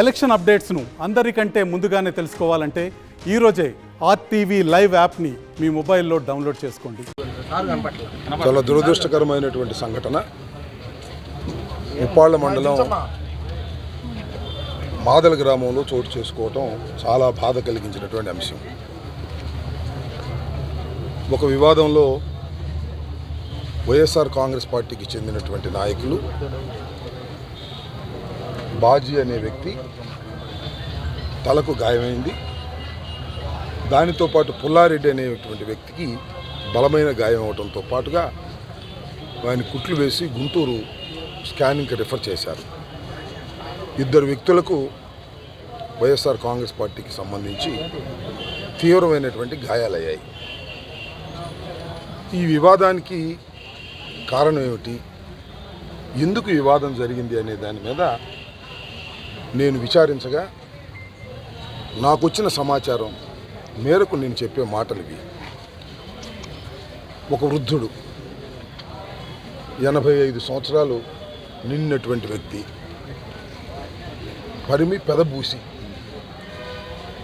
Election అప్డేట్స్ను అందరికంటే ముందుగానే తెలుసుకోవాలంటే ఈరోజే ఆర్టీవీ లైవ్ యాప్ని మీ మొబైల్లో డౌన్లోడ్ చేసుకోండి. చాలా దురదృష్టకరమైనటువంటి సంఘటన. ఉప్పాళ్ళ మండలం మాదల గ్రామంలో చోటు చేసుకోవటం చాలా బాధ కలిగించినటువంటి అంశం. ఒక వివాదంలో వైఎస్ఆర్ కాంగ్రెస్ పార్టీకి చెందినటువంటి నాయకులు బాజీ అనే వ్యక్తి తలకు గాయమైంది. దానితో పాటు పుల్లారెడ్డి అనేటువంటి వ్యక్తికి బలమైన గాయం అవడంతో పాటుగా ఆయన కుట్లు వేసి గుంటూరు స్కానింగ్కి రిఫర్ చేశారు. ఇద్దరు వ్యక్తులకు వైఎస్ఆర్ కాంగ్రెస్ పార్టీకి సంబంధించి తీవ్రమైనటువంటి గాయాలయ్యాయి. ఈ వివాదానికి కారణం ఏమిటి, ఎందుకు వివాదం జరిగింది అనే దాని మీద నేను విచారించగా నాకు వచ్చిన సమాచారం మేరకు నేను చెప్పే మాటలు ఇవి. ఒక వృద్ధుడు 85 సంవత్సరాలు నిన్నటువంటి వ్యక్తి పరిమి పెదబూసి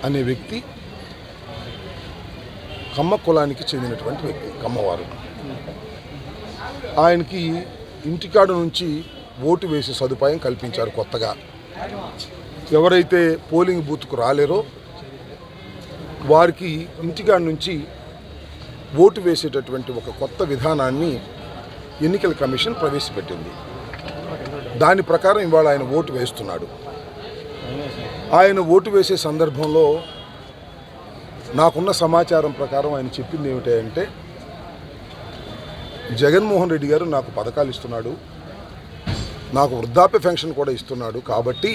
అనే వ్యక్తి కమ్మ కులానికి చెందినటువంటి వ్యక్తి, కమ్మవారు. ఆయనకి ఇంటికాడ నుంచి ఓటు వేసే సదుపాయం కల్పించారు కొత్తగా. ఎవరైతే పోలింగ్ బూత్కు రాలేరో వారికి ఇంటికాడ నుంచి ఓటు వేసేటటువంటి ఒక కొత్త విధానాన్ని ఎన్నికల కమిషన్ ప్రవేశపెట్టింది. దాని ప్రకారం ఇవాళ ఆయన ఓటు వేస్తున్నాడు. ఆయన ఓటు వేసే సందర్భంలో నాకున్న సమాచారం ప్రకారం ఆయన చెప్పింది ఏమిటంటే, జగన్మోహన్ రెడ్డి గారు నాకు పథకాలు ఇస్తున్నాడు, నాకు వృద్ధాప్య పెన్షన్ కూడా ఇస్తున్నాడు, కాబట్టి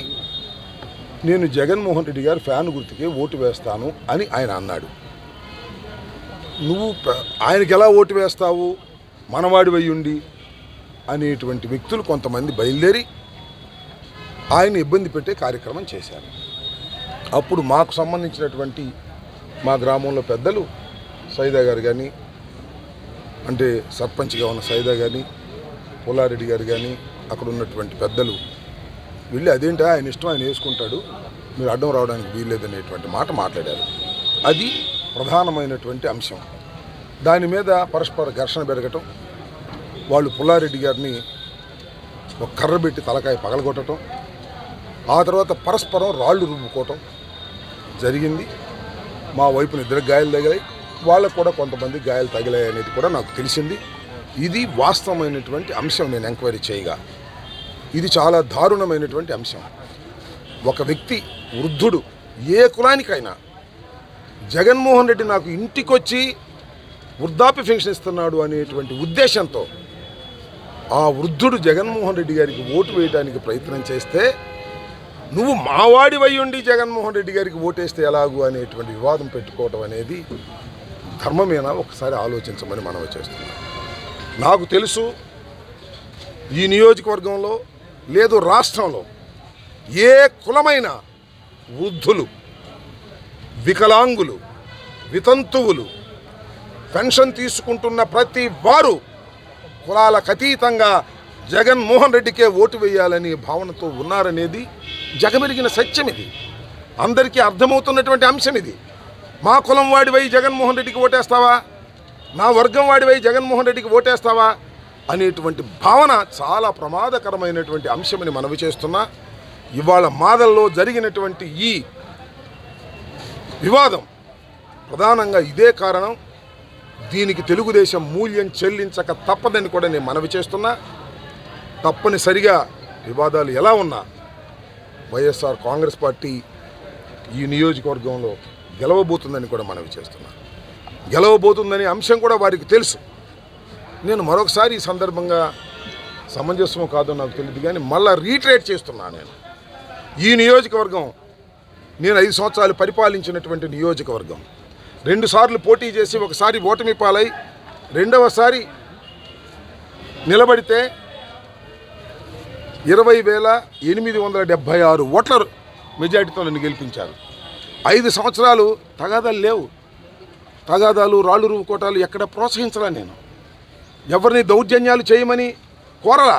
నేను జగన్మోహన్ రెడ్డి గారు ఫ్యాన్ గుర్తుకే ఓటు వేస్తాను అని ఆయన అన్నాడు. నువ్వు ఆయనకి ఎలా ఓటు వేస్తావు, మనవాడి వయ్యుండి అనేటువంటి వ్యక్తులు కొంతమంది బయలుదేరి ఆయన ఇబ్బంది పెట్టే కార్యక్రమం చేశారు. అప్పుడు మాకు సంబంధించినటువంటి మా గ్రామంలో పెద్దలు సైదా గారు కానీ, అంటే సర్పంచ్గా ఉన్న సైదా కానీ, పుల్లారెడ్డి గారు కానీ, అక్కడ ఉన్నటువంటి పెద్దలు వెళ్ళి అదేంటి ఆయన ఇష్టం ఆయన వేసుకుంటాడు, మీరు అడ్డం రావడానికి వీల్లేదనేటువంటి మాట మాట్లాడారు. అది ప్రధానమైనటువంటి అంశం. దాని మీద పరస్పర ఘర్షణ పెరగటం, వాళ్ళు పుల్లారెడ్డి గారిని ఒక కర్ర పెట్టి తలకాయ పగలగొట్టడం, ఆ తర్వాత పరస్పరం రాళ్ళు రుబ్బుకోవటం జరిగింది. మా వైపున ఇద్దరు గాయాలు తగిలాయి, వాళ్ళకు కూడా కొంతమంది గాయాలు తగిలాయి అనేది కూడా నాకు తెలిసింది. ఇది వాస్తవమైనటువంటి అంశం. నేను ఎంక్వైరీ చేయగా ఇది చాలా దారుణమైనటువంటి అంశం. ఒక వ్యక్తి వృద్ధుడు ఏ కులానికైనా జగన్మోహన్ రెడ్డి నాకు ఇంటికొచ్చి వృద్ధాప్య పెన్షన్ ఇస్తున్నాడు అనేటువంటి ఉద్దేశంతో ఆ వృద్ధుడు జగన్మోహన్ రెడ్డి గారికి ఓటు వేయడానికి ప్రయత్నం చేస్తే, నువ్వు మావాడివై ఉండి జగన్మోహన్ రెడ్డి గారికి ఓటేస్తే ఎలాగూ అనేటువంటి వివాదం పెట్టుకోవడం అనేది ధర్మమేనా ఒకసారి ఆలోచించమని మనవి చేస్తున్నాను. నాకు తెలుసు ఈ నియోజకవర్గంలో లేదు రాష్ట్రంలో ఏ కులమైన వృద్ధులు, వికలాంగులు, వితంతువులు, పెన్షన్ తీసుకుంటున్న ప్రతి వారు కులాలకు అతీతంగా జగన్మోహన్ రెడ్డికే ఓటు వేయాలనే భావనతో ఉన్నారనేది జగమెరిగిన సత్యం. ఇది అందరికీ అర్థమవుతున్నటువంటి అంశం. ఇది మా కులం వాడివై జగన్మోహన్ రెడ్డికి ఓటేస్తావా, నా వర్గం వాడివై జగన్మోహన్ రెడ్డికి ఓటేస్తావా అనేటువంటి భావన చాలా ప్రమాదకరమైనటువంటి అంశమని మనవి చేస్తున్నా. ఇవాళ మాదల్లో జరిగినటువంటి ఈ వివాదం ప్రధానంగా ఇదే కారణం. దీనికి తెలుగుదేశం మూల్యం చెల్లించక తప్పదని కూడా నేను మనవి చేస్తున్నా. తప్పనిసరిగా వివాదాలు ఎలా ఉన్నా వైఎస్ఆర్ కాంగ్రెస్ పార్టీ ఈ నియోజకవర్గంలో గెలవబోతుందని కూడా మనవి చేస్తున్నా. గెలవబోతుందనే అంశం కూడా వారికి తెలుసు. నేను మరొకసారి ఈ సందర్భంగా సమంజసమో కాదో నాకు తెలియదు కానీ మళ్ళీ రీట్రేట్ చేస్తున్నా. నేను ఈ నియోజకవర్గం నేను 5 సంవత్సరాలు పరిపాలించినటువంటి నియోజకవర్గం. 2 సార్లు పోటీ చేసి ఒకసారి ఓటమి పాలై రెండవసారి నిలబడితే 20,876 ఓట్ల మెజార్టీతో నన్ను గెలిపించారు. 5 సంవత్సరాలు తగాదాలు లేవు. తగాదాలు, రాళ్ళు రువ్వుకోటాలు ఎక్కడ ప్రోత్సహించలా. నేను ఎవరిని దౌర్జన్యాలు చేయమని కోరలా,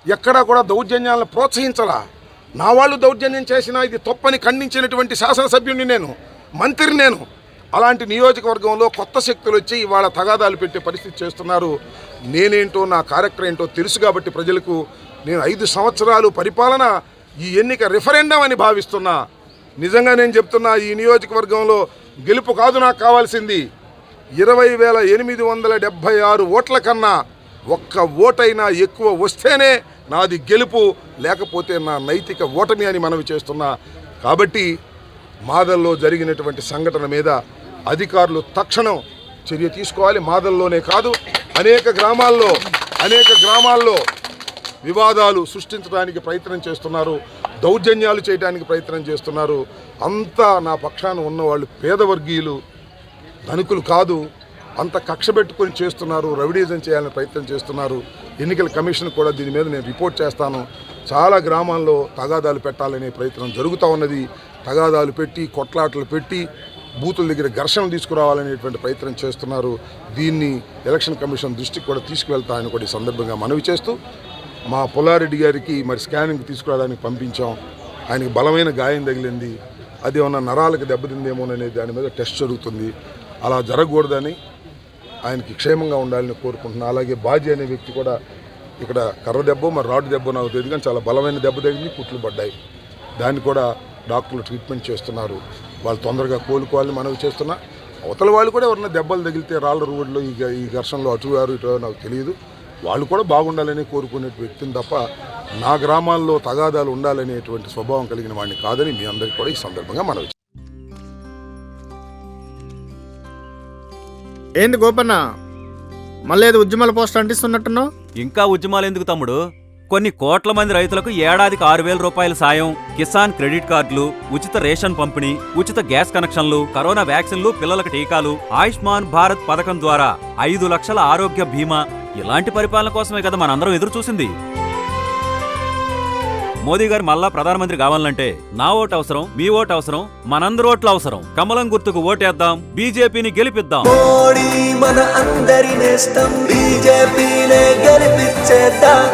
ఎక్కడా కూడా దౌర్జన్యాలను ప్రోత్సహించలా. నా వాళ్ళు దౌర్జన్యం చేసినా ఇది తప్పని ఖండించినటువంటి శాసనసభ్యుడిని నేను, మంత్రిని నేను. అలాంటి నియోజకవర్గంలో కొత్త శక్తులు వచ్చి ఇవాళ తగాదాలు పెట్టే పరిస్థితి చేస్తున్నారు. నేనేంటో నా క్యారెక్టర్ ఏంటో తెలుసు కాబట్టి ప్రజలకు నేను 5 సంవత్సరాలు పరిపాలన ఈ ఎన్నిక రిఫరెండం అని భావిస్తున్నా. నిజంగా నేను చెప్తున్నా, ఈ నియోజకవర్గంలో గెలుపు కాదు నాకు కావాల్సింది. 20,876 ఓట్ల కన్నా ఒక్క ఓటైనా ఎక్కువ వస్తేనే నాది గెలుపు, లేకపోతే నా నైతిక ఓటమి అని మనవి చేస్తున్నా. కాబట్టి మాదల్లో జరిగినటువంటి సంఘటన మీద అధికారులు తక్షణం చర్య తీసుకోవాలి. మాదల్లోనే కాదు, అనేక గ్రామాల్లో వివాదాలు సృష్టించడానికి ప్రయత్నం చేస్తున్నారు, దౌర్జన్యాలు చేయడానికి ప్రయత్నం చేస్తున్నారు. అంతా నా పక్షాన ఉన్నవాళ్ళు పేదవర్గీయులు, ధనికులు కాదు. అంత కక్ష పెట్టుకొని చేస్తున్నారు, రౌడీజం చేయాలని ప్రయత్నం చేస్తున్నారు. ఎన్నికల కమిషన్ కూడా దీని మీద నేను రిపోర్ట్ చేస్తాను. చాలా గ్రామాల్లో తగాదాలు పెట్టాలనే ప్రయత్నం జరుగుతూ ఉన్నది. తగాదాలు పెట్టి, కొట్లాటలు పెట్టి, బూతుల దగ్గర ఘర్షణలు తీసుకురావాలనేటువంటి ప్రయత్నం చేస్తున్నారు. దీన్ని ఎలక్షన్ కమిషన్ దృష్టికి కూడా తీసుకువెళ్తామని కూడా ఈ సందర్భంగా మనవి చేస్తూ, మా పుల్లారెడ్డి గారికి మరి స్కానింగ్ తీసుకురావడానికి పంపించాం. ఆయనకి బలమైన గాయం తగిలింది, అది ఏమన్నా నరాలకు దెబ్బతిందేమోననే దాని మీద టెస్ట్ జరుగుతుంది. అలా జరగకూడదని, ఆయనకి క్షేమంగా ఉండాలని కోరుకుంటున్నాను. అలాగే బాజీ అనే వ్యక్తి కూడా ఇక్కడ కర్ర దెబ్బ మరి రాడ్ దెబ్బ నాకు తెలియదు, కానీ చాలా బలమైన దెబ్బ తగిలింది, కుట్లు పడ్డాయి. దాన్ని కూడా డాక్టర్లు ట్రీట్మెంట్ చేస్తున్నారు. వాళ్ళు తొందరగా కోలుకోవాలని మనవి చేస్తున్నా. అవతల వాళ్ళు కూడా ఎవరన్నా దెబ్బలు తగిలితే రాళ్ళ రోడ్లో ఈ ఘర్షణలో అటు నాకు తెలియదు, వాళ్ళు కూడా బాగుండాలని కోరుకునే వ్యక్తిని తప్ప నా గ్రామాల్లో తగాదాలు ఉండాలనేటువంటి స్వభావం కలిగిన వాడిని కాదని మీ అందరికీ కూడా ఈ సందర్భంగా మనవి. ఏంది గోపన్న, మళ్ళీ ఏదో ఉద్యమాల పోస్టర్ అంటిస్తున్నట్టున్నావు? ఇంకా ఉద్యమాలు ఎందుకు తమ్ముడు? కొన్ని కోట్ల మంది రైతులకు ఏడాదికి 6,000 రూపాయల సాయం, కిసాన్ క్రెడిట్ కార్డులు, ఉచిత రేషన్ పంపిణీ, ఉచిత గ్యాస్ కనెక్షన్లు, కరోనా వ్యాక్సిన్లు, పిల్లలకు టీకాలు, ఆయుష్మాన్ భారత్ పథకం ద్వారా 5 లక్షల ఆరోగ్య బీమా, ఇలాంటి పరిపాలన కోసమే కదా మనందరం ఎదురు చూసింది. మోదీ గారు మళ్ళా ప్రధానమంత్రి కావాలంటే నా ఓటు అవసరం, మీ ఓటు అవసరం, మనందరి ఓట్లు అవసరం. కమలం గుర్తుకు ఓటేద్దాం, బీజేపీని గెలిపిద్దాం. మోడీ మన అందరి నేస్తం, బీజేపీనే గెలిపించేద్దాం.